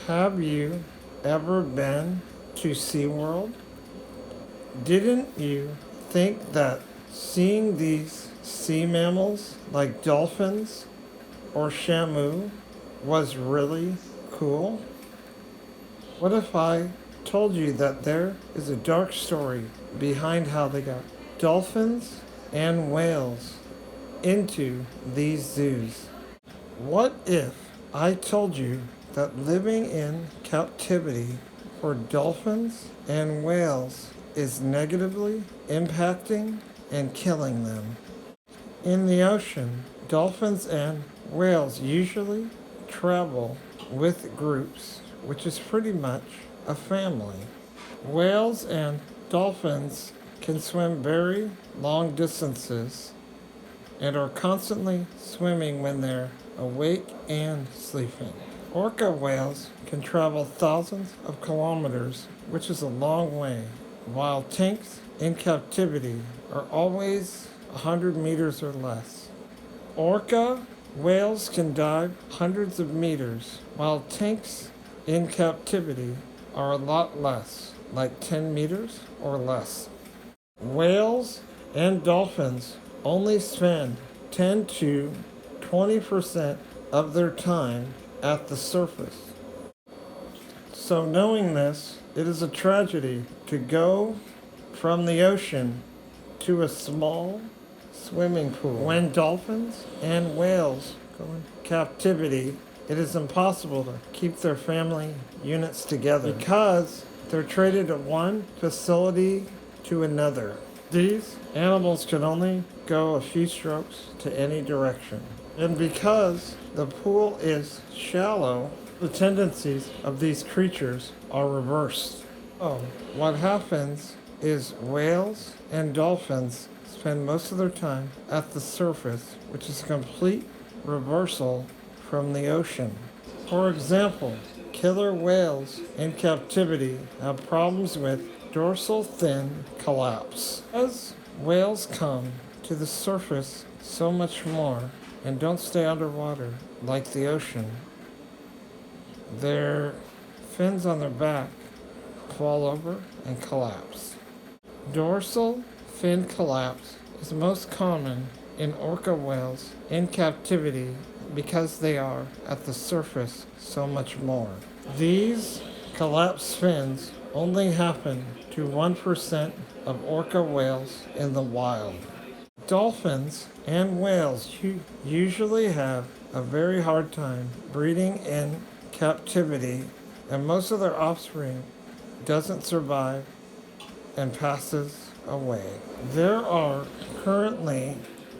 Have you ever been to Seaworld? Didn't you think that seeing these sea mammals like dolphins or shamu was really cool? What if I told you that there is a dark story behind how they got dolphins and whales into these zoos? What if I told you that living in captivity for dolphins and whales is negatively impacting and killing them? In the ocean, dolphins and whales usually travel with groups, which is pretty much a family. Whales and dolphins can swim very long distances and are constantly swimming when they're awake and sleeping. Orca whales can travel thousands of kilometers, which is a long way, while tanks in captivity are always 100 meters or less. Orca whales can dive hundreds of meters, while tanks in captivity are a lot less, like 10 meters or less. Whales and dolphins only spend 10 to 20% of their time at the surface. So, knowing this, it is a tragedy to go from the ocean to a small swimming pool. When dolphins and whales go in captivity, it is impossible to keep their family units together because they're traded at one facility to another. These animals can only go a few strokes to any direction. And because the pool is shallow, the tendencies of these creatures are reversed. Oh, what happens is whales and dolphins spend most of their time at the surface, which is a complete reversal from the ocean. For example, killer whales in captivity have problems with dorsal fin collapse. As whales come to the surface so much more and don't stay underwater like the ocean, their fins on their back fall over and collapse. Dorsal fin collapse is most common in orca whales in captivity because they are at the surface so much more. These collapsed fins only happen to 1% of orca whales in the wild. Dolphins and whales usually have a very hard time breeding in captivity, and most of their offspring doesn't survive and passes away. There are currently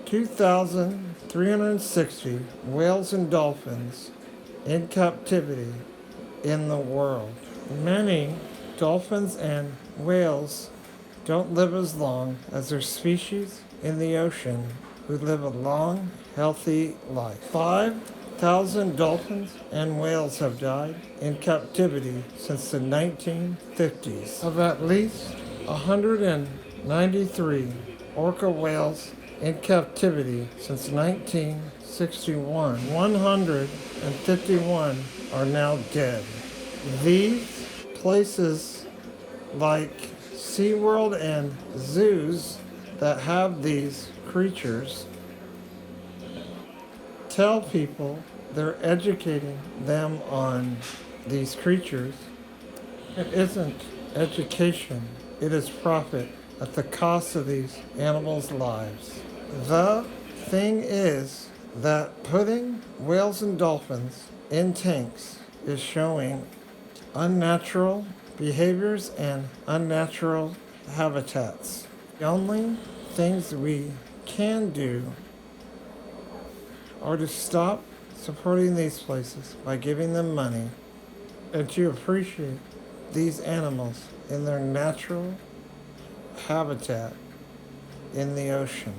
2,360 whales and dolphins in captivity in the world. Many dolphins and whales don't live as long as their species in the ocean who live a long, healthy life. 5,000 dolphins and whales have died in captivity since the 1950s. Of at least 193 orca whales in captivity since 1961, 151 are now dead. These places like Seaworld and zoos that have these creatures tell people they're educating them on these creatures. It isn't education, it is profit at the cost of these animals' lives. The thing is that putting whales and dolphins in tanks is showing unnatural behaviors and unnatural habitats. The only things we can do are to stop supporting these places by giving them money and to appreciate these animals in their natural habitat in the ocean.